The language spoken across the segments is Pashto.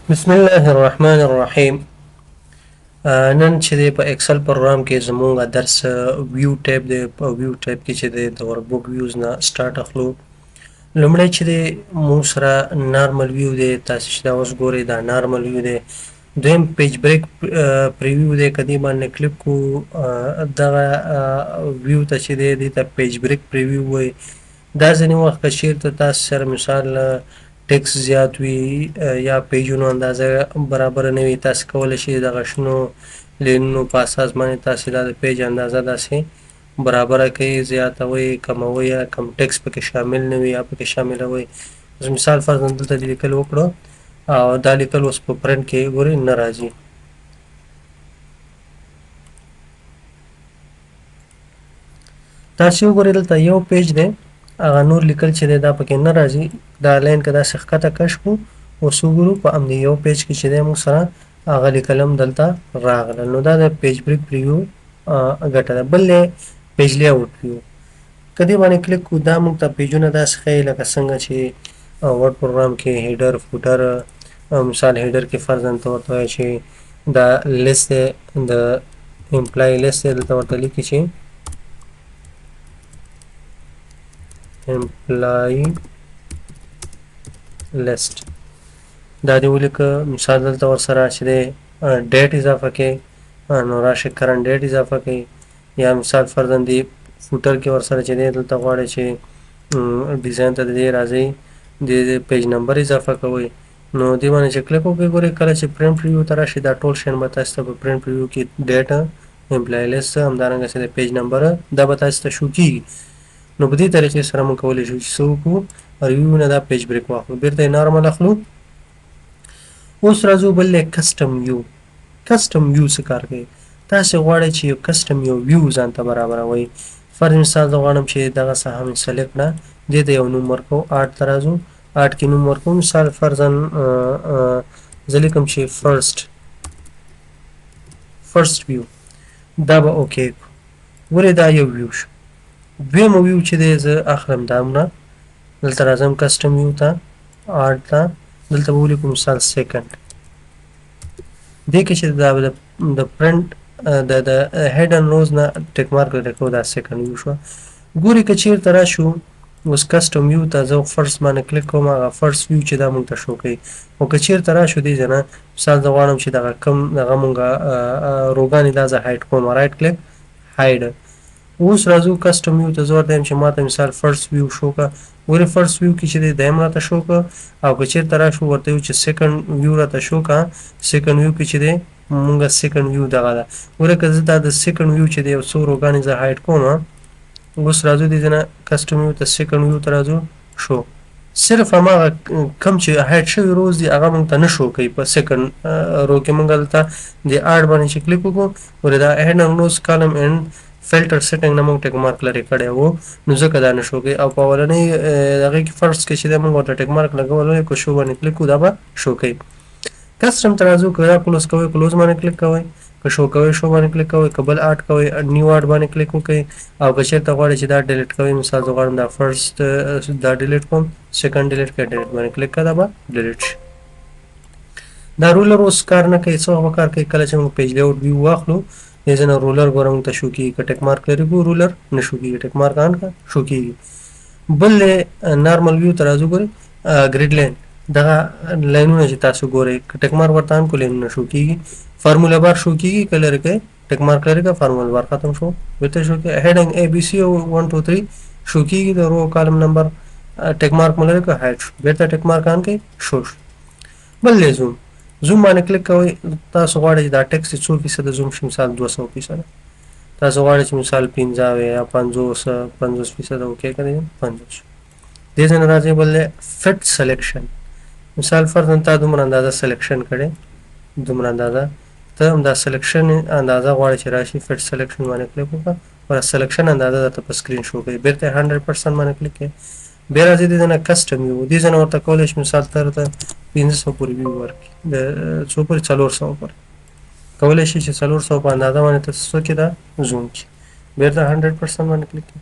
بسم الله الرحمن الرحیم. نن چې دی په ایکسل پروګرام کې زموږ درس ویو ټیب دی. په ویو ټیب کې چې دی د ورکبوک ویوز نه سٹارټ اخلو. لومړی چې دی موږ سره نارمل ویو دی، تاسو چې دا اوس ګورئ دا نارمل ویو دی. دویم پیج بریک پریویو دی، که دې باندې کلیک کو دغه ویو ته چې دی دې ته پیج بریک پریویو وایي. دا ځینې وخت که چېرته تاسو سره مثال ټیکس زیات وي یا پیجونو اندازه برابر نه وي، تاسو کولی شئ دغه شنو لینونو په اساس باندې تاسو دا د پیج اندازه داسې برابره کوئ، زیاتوئ، کموئ، یا کم ټیکس پکې شامل نه وي یا پکې شاملوئ. مثال فرضاً دلته دې لیکل وکړو او دا لیکل اوس په پرنټ کې ګورئ نه راځي. تاسو وګورئ دلته یو پیج دی، هغه نور لیکل چې دی دا پکې نه راځي. دا لاین که داسې ښکته کش کړو اوس وګورو په همدې یو پیج کې چې دی موږ سره هغه لیکل هم دلته راغلل. نو دا د پیج بریک پریویو ګټه ده. بل دی پیج لیاوټ ویو. که دې باندې کلیک کړو دا موږ ته پیجونه داسې ښیي لکه څنګه چې ورډ پروګرام کې هیډر فوټر، مثال هیډر کې فرضاً ته ورته وایي چې دا لیست دی، د امپلای لیست دی، دلته ورته لیکي چې امپلای لیست. دا دې ولیکه. مثال دلته ورسره چې دی ډیټ اضافه کوي، نو راشئ کرنټ ډیټ اضافه کوي. یا مثال فرضاً دی فوټر کې ورسره چې دی دلته غواړئ چې ډیزاین ته د دې راځئ د پیج نمبر اضافه کوئ. نو دې باندې چې کلیک وکړئ ګورئ کله چې پرنټ پریویو ته راشي دا ټول شیان به تاسو ته په پرنټ پریویو کې ډیټ، امپلای لیست، همدارنګه چې د پیج نمبر دا به تاسو ته شو کېږي. نو په دې طریقې سره موږ کولی شو چې څه وکړو، ریویو نه دا پیج بریک واخلو، بیرته یې نارمل اخلو. اوس راځو بل دی کسټم ویو. کسټم ویو څه کار کوي؟ تاسې غواړئ چې یو کسټم یو ویو ځان ته برابروئ. فرض مثال زه غواړم چې دغه ساحه مې سلیکټ کړه، دې ته یو نوم ورکوو، آرټ ته راځو، آرټ کې نوم ورکوو. مثال فرضاً زه لیکم چې فرست ویو. دا به اوکې کړو. ولې دا یو ویو شو. دویم ویو چې دی زه اخلم دامونه، دلته راځم کسټم ویو ته، آرټ ته، دلته به ولیکو مثال سیکنډ. دې کې چې دا د پرنټ د هیډ اینډ روز نه ټیک مارک لري دا سیکنډ ویو شو. ګورئ که چېرته راشو اوس کسټم ویو ته زه فرست باندې کلیک کوم، هغه فرست ویو چې دا موږ ته شو کوي. او که چېرته راشو دې ځای نه مثال زه غواړم چې دغه کم دغه موږ روګانې دا زه هایډ کوم، رایټ کلیک هایډ. اوس راځو کسټم ویو ته، زه ورته یم چې ماته مثال فرست ویو شو که. ولې فرست ویو کې چې دی دویم راته شو که، او که چېرته راشو ورته ویو چې سیکنډ ویو راته شو که، سیکنډ ویو کې چې دی مونږ سیکنډ ویو دغه ده. ولې که زه دا د سیکنډ ویو چې دی یو څو روګانې زه هایډ کوم، اوس راځو دې ځای نه کسټم ویو ته، سیکنډ ویو ته راځو، شو. صرف هماغه کم چې هایډ شوي روز دي هغه موږ ته نه شو کوي. په سیکنډ رو کې موږ دلته د آرټ باندې چې کلیک وکړو، ولې دا هیډ اینډ روز کالم اینډ فلټر سیټینګ نه موږ ټیک مارک لرې کړی وو، نو ځکه دا نه شو کوي. او په اولنۍ هغې کې فرست کې چې دی موږ ورته ټیک مارک لګولی، که شو باندې کلیک وکړو دا به شو کوي. کسټم ته راځو، که دا کلوز کوئ کلوز باندې کلیک کوئ، که شو کوئ شو باندې کلیک کوئ، که بل آرټ کوئ نیو آرټ باندې کلیک وکړئ. او که چېرته غواړئ چې دا ډیلیټ کوئ، مثال زه غواړم دا فرست دا ډیلیټ کوم، سیکنډ ډیلیټ کړئ، ډیلیټ باندې کلیک کړه دا به ډیلیټ شي. دا رولر اوس کار نه کوي. څه وخت به کار کوي؟ کله چې موږ پیج لیاوټ ویو واخلو دې ځای نه رولر ګوره موږ ته شو کېږي. که ټیک مارک لري ګو رولر نه شو کېږي، ټیک مارک آن کړه شو کېږي. بل نارمل ویو ته راځو، ګورئ ګریډ لاین، دغه لاینونه چې تاسو ګورئ که ټیک مارک ورته آن کړو لاینونه شو کېږي. فارمولا بار شو کېږي که لرې کوئ ټیک مارک لرې که فارمولا بار ختم شو بیرته شو کېږي. هیډنګ اے بي سی او 1 2 3 شو کېږي، د رو کالم نمبر ټیک مارک مو لرې که هایډ شو، بیرته ټیک مارک آن کړئ شو شو. بل دی زوم. زوم باندې کلیک کوئ. تاسو غواړئ چې دا ټیکس څو فیصده زوم شي، مثال 200%. تاسو غواړئ چې مثال 50 یا 50% اوکې کړئ 50. دې ځای نه راځئ بل دی فټ سلیکشن. مثال فرضاً تا دومره اندازه سلیکشن کړې، دومره اندازه ته همدا سلیکشن اندازه غواړئ چې راشي، فټ سلیکشن باندې کلیک وکړه، او سلیکشن اندازه درته په سکرین شو کوي. بیرته 100% باندې کلیک کړئ. بیا راځئ دې ځای نه کسټم ویو. دې ځای نه ورته کولی شي مثال ته درته 500 پورې ویو ورکړي، د څو پورې 400 پورې کولی شي چې 400 په اندازه باندې ته څه کړي دا زوم کړي. بیرته 100% باندې کلیک کړئ.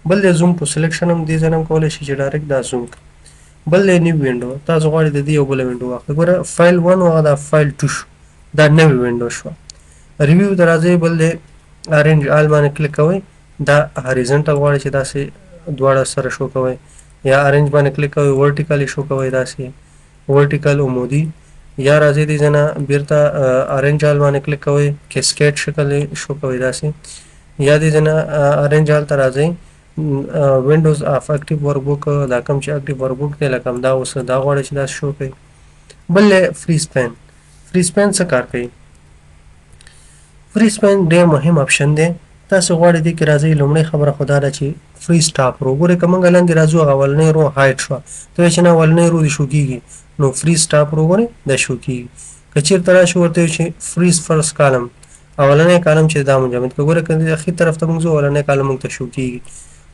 بل دی زوم په سلیکشن هم دې ځای نه هم کولی شي چې ډایرکټ دا زوم کړي. بل دی نیو وینډو تاسو غواړئ د دې یو بل وینډو واخلئ ګوره فایل 1 او دا فایل 2 شو دا نوې وینډو شو ریویو ته راځئ بل دی ارینج آل باندې کلیک کوئ دا هاریزنټل غواړئ چې داسې دواړه سره شو کوئ یا ارینج باندې کلیک کوئ ورټیکلی شو کوئ داسې ورټیکل عمودي یا راځئ دې ځای نه بیرته ارینج آل باندې کلیک کوئ کیسکیډ شکل شو کوئ داسې یا دې ځای نه ارینج آل ته راځئ وینډوز اف اکټیو ورک بک دا کوم چې اکټیو ورک بک دی لکه همدا اوس دا غواړئ چې داسې شو کوئ بل فری سپین فری سپین څه کار کوي فری سپین ډېر مهم اپشن دی تاسو غواړئ دې کې راځئ لومړۍ خبره خو دا ده چې فري سټاپ رو ګورئ که موږ لاندې راځو هغه اولنۍ رو هایډ شوه ته وایې چې نه اولنۍ رو دې شو کېږي نو فري سټاپ رو ګورئ دا شو کېږي که چېرته راشو ورته وایو چې فریز فرست کالم اولنی کالم چې دا منجمد که ګوره که اخر طرف ته موږ ځو اولنی کالم موږ ته شو کېږي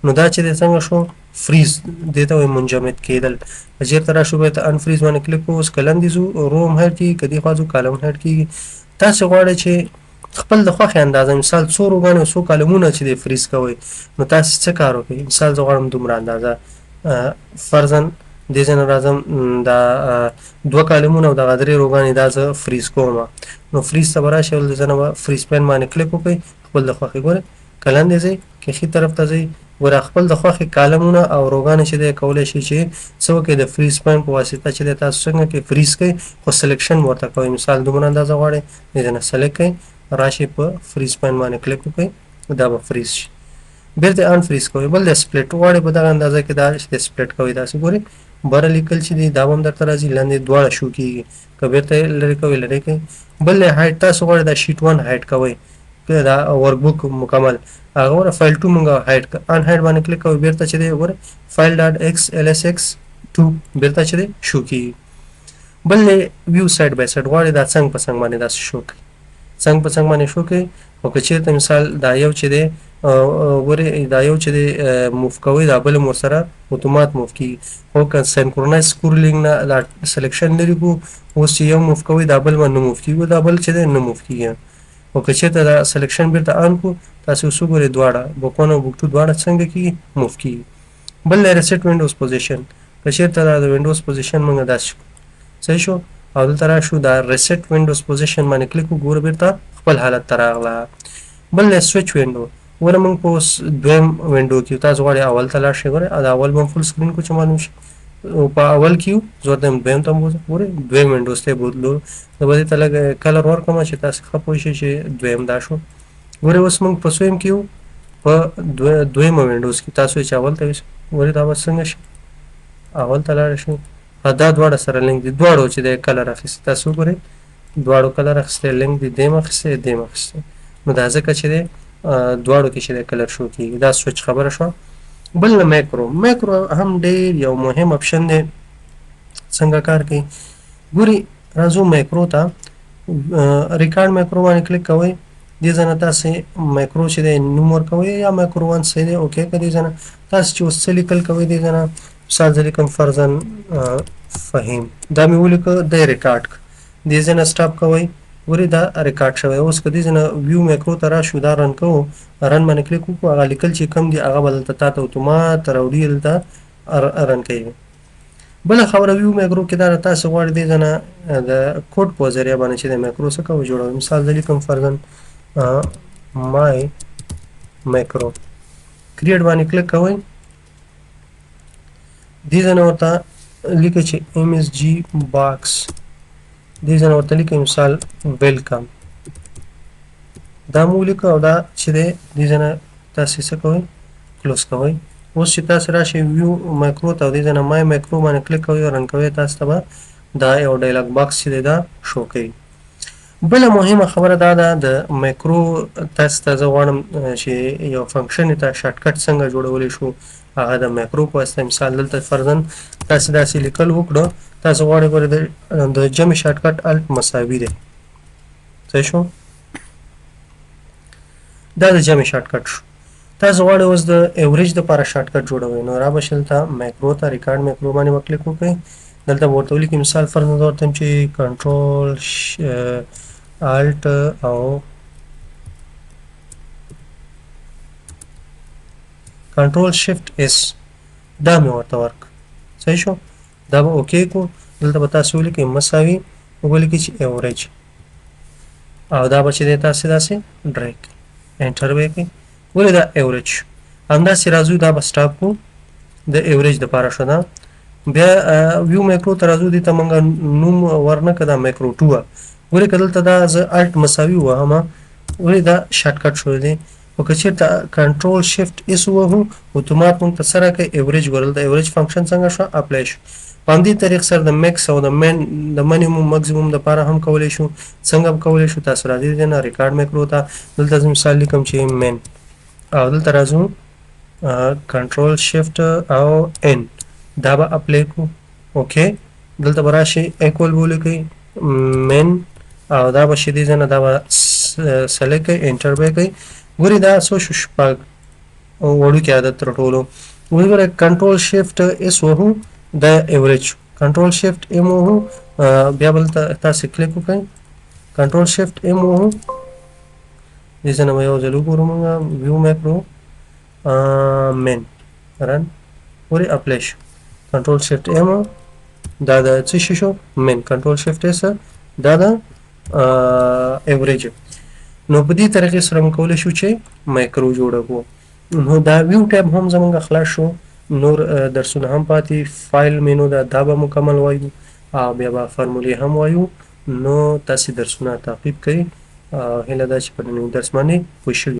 نو دا چې دی څنګه شو فریز دې ته وایي منجمد کېدل که چېرته راشو بیا ته انفریز باندې کلیک کوو اوس که لاندې ځو رو هم هایډ کېږي که دې خوا ځو کالم هایډ کېږي تاسې غواړئ چې خپل د خوښې اندازه مثال څو روګانې او څو کالمونه چې دی فریز کوئ نو تاسې څه کار وکړئ مثال زه غواړم دومره اندازه فرضاً دې ځای نه راځم دا دوه کالمونه او دغه درې روګانې دا زه فریز کوم نو فریز ته به راشئ او د ځای نه به فریز پین باندې کلیک وکړئ خپل د خوښې ګورئ که لاندې ځئ که ښي طرف ته ځئ ګوره خپل د خوښې کالمونه او روګانې چې دی کولی شئ چې څه وکړئ د فریز پین په واسطه چې دی تاسو څنګه کې فریز کوئ خو سلیکشن ورته کوئ مثال دومره اندازه غواړئ دې ځای نه سلیکټ کړئ راشي په فریز پین باندې کلیک وکړئ دا به فریز شي بیرته ان فریز کوئ بل د سپلیټ غواړئ په دغه اندازه کې دا سپلیټ کوئ داسې ګورئ بره لیکل چې دی دا به هم درته راځي لاندې دواړه شو کېږي که بیرته یې لرې کوئ لرې کوئ بل دی هایډ تاسو غواړئ دا شیټ 1 هایډ کوئ دا ورک بک مکمل هغه ګوره فایل 2 موږ هایډ ان هایډ باندې کلیک کوئ بیرته چې دی ګوره فایل ډاټ ایکس ال اس ایکس 2 بیرته چې دی شو کېږي بل دی ویو سایډ بای سایډ غواړئ دا څنګ په څنګ باندې داسې شو کوي څنګ په څنګ باندې شو کوي او که چېرته مثال دا یو چې دی ګورې دا یو چې دی موف کوئ دا بل هم ورسره اتومات موف کېږي خو که سینکرونایز سکرولینګ نه دا سلیکشن لري کو اوس چې یو موف کوئ دا بل به نه موف کېږي دا بل چې دی نه موف کېږي او که چېرته دا سلیکشن بیرته آن کړو تاسې اوس وګورئ دواړه بک 1 او بک 2 دواړه څنګه کېږي موف کېږي بل دی ریسیټ وینډوز پوزیشن که چېرته دا د وینډوز پوزیشن موږ داسې کړو صحیح شو او دلته راشو دا ریسیټ وینډوز پوزیشن باندې کلیک وکړو ګوره بیرته خپل حالت ته راغله بل دی سویچ وینډو ګوره موږ په اوس دویم وینډو کې تاسو غواړئ اول ته لاړ شئ ګوره دا اول به هم فل سکرین کو چې معلوم شي په اول کې زه ورته دویم ته هم بوځم ګورئ دویم وینډوز ته یې بوتلو زه به دې ته لږ کلر ورکړم چې تاسې ښه پوه شئ چې دویم دا شو ګورئ اوس موږ په سویم کې یو په دویمه وینډوز کې تاسو یې چې اول ته ویسئ ګورئ دا به څنګه شي اول ته لاړ شئ دا دواړه سره لینک دي دواړو چې د کلر اخیستی تاسو وګورئ دواړو کلر اخیستی لینک دي دیم اخیستی دیم اخیستی نو دا ځکه چې دی دواړو کې چې د کلر شو کېږي دا سویچ خبره شوه بل نه میکرو هم ډېر یو مهم اپشن دی څنګه کار کوي ګورئ راځو میکرو ته ریکارډ میکرو باندې کلیک کوئ دې ځای نه تاسې میکرو چې دی نوم ورکوئ یا میکرو 1 صحیح دی اوکې که دې ځای نه تاسې چې اوس څه لیکل کوئ دې ځای نه مثال زه لیکم فرضاً فهیم دا مې ولیکه دی ریکارډ دې ځای نه سټاپ کوئ ګورئ دا ریکارډ شوی اوس که دې ځای نه ویو میکرو ته راشو دا رن کوو رن باندې کلیک وکړو هغه لیکل چې کوم دي هغه به دلته تا ته اتومات راوړي دلته رن کوي بله خبره ویو میکرو کې دا تاسو غواړئ دې ځای نه د کوډ په ذریعه باندې چې د میکرو څه کوئ جوړوئ مثال زه لیکم فرضاً مای میکرو کریټ باندې کلیک کوئ دې ځای نه ورته لیکئ چې ایم ایس جي باکس دې ځای نه ورته لیکئ مثال ویلکم دا مو ولیکه او دا چې دی دې ځای نه تاسې څه کوئ کلوز کوئ اوس چې تاسې راشئ ویو میکرو ته او دې ځای نه مای میکرو باندې کلیک کوئ او رن کوئ تاسو ته به دا یو ډایلاګ باکس چې دی دا شو کوي بله مهمه خبره دا ده د میکرو تاسو ته زه غواړم چې یو فنکشن ته شارټکټ څنګه جوړولی شو هغه د میکرو په واسطه مثال دلته فرضاً تاسې داسې لیکل وکړو تاسو غواړئ ګورئ د جمع شارټکټ الټ مساوي دی صحیح شو دا د جمع شارټکټ شو تاسو غواړئ اوس د ایوریج دپاره شارټکټ جوړوئ نو را به شئ دلته میکرو ته ریکارډ میکرو باندې به کلیک وکړئ دلته به ورته ولیکئ مثال فرضاً زه ورته یم چې کنټرول الټ او کنټرول شفټ اس دا مې ورته ورک صحیح شو دا به اوکې کو. دلته به تاسو ولیکئ مساوي ولیکئ چې ایوریج او دا به چې دی تاسې داسې ډرېګ انټر به یې کړئ. ولې دا ایوریج شو. همداسې راځو دا به سټاپ کړو د ایوریج دپاره شو دا. بیا ویو میکرو ته راځو دې ته موږ نوم ورنه کړه دا میکرو 2 وه. ولې که دلته دا زه الټ مساوي ووهمه ولې دا شارټکټ شوی دی. او که چېرته کنټرول شفټ اس ووهو اتومات موږ ته څه راکوي ایوریج ګورل. د ایوریج فنکشن څنګه شو اپلای شو. په همدې طریق سره د میکس او د منیموم مکسیموم دپاره هم کولی شو. څنګه به کولی شو تاسو راځئ دې نه ریکارډ میکرو ته. دلته زه مثال لیکم چې مین او دلته راځو کنټرول شفټ او ان دا به اپلای کړو. اوکې دلته به راشئ ایکول به ولیکئ مین او دا به شي دې ځای نه دا به سلیکټ کړئ انټر به یې کړئ. ګورئ دا څو شو شپږ وړوکی عدد تر ټولو. وګورئ کنټرول شفټ اس وهو دا ایوریج شو. کنټرول شفټ ام وهو بیا به دلته تاسې کلیک وکړئ کنټرول شفټ ام وهو دې ځای نه به یو ځل وګورو موږ ویو میکرو مین رن ورې اپلای شو. کنټرول شفټ ام دا د څه شي شو مین. کنټرول شفټ اس دا د ایوریج. نو په دې طریقې سره موږ کولی شو چې مایکرو جوړه کړو. نو دا ویو ټیب هم زموږ خلاص شو. نور درسونه هم پاتې فایل مینو دا به مکمل وایو او بیا به فرمولې هم وایو. نو تاسې درسونه تعقیب کړئ. هیله ده چې په نوي درس باندې پوه شوي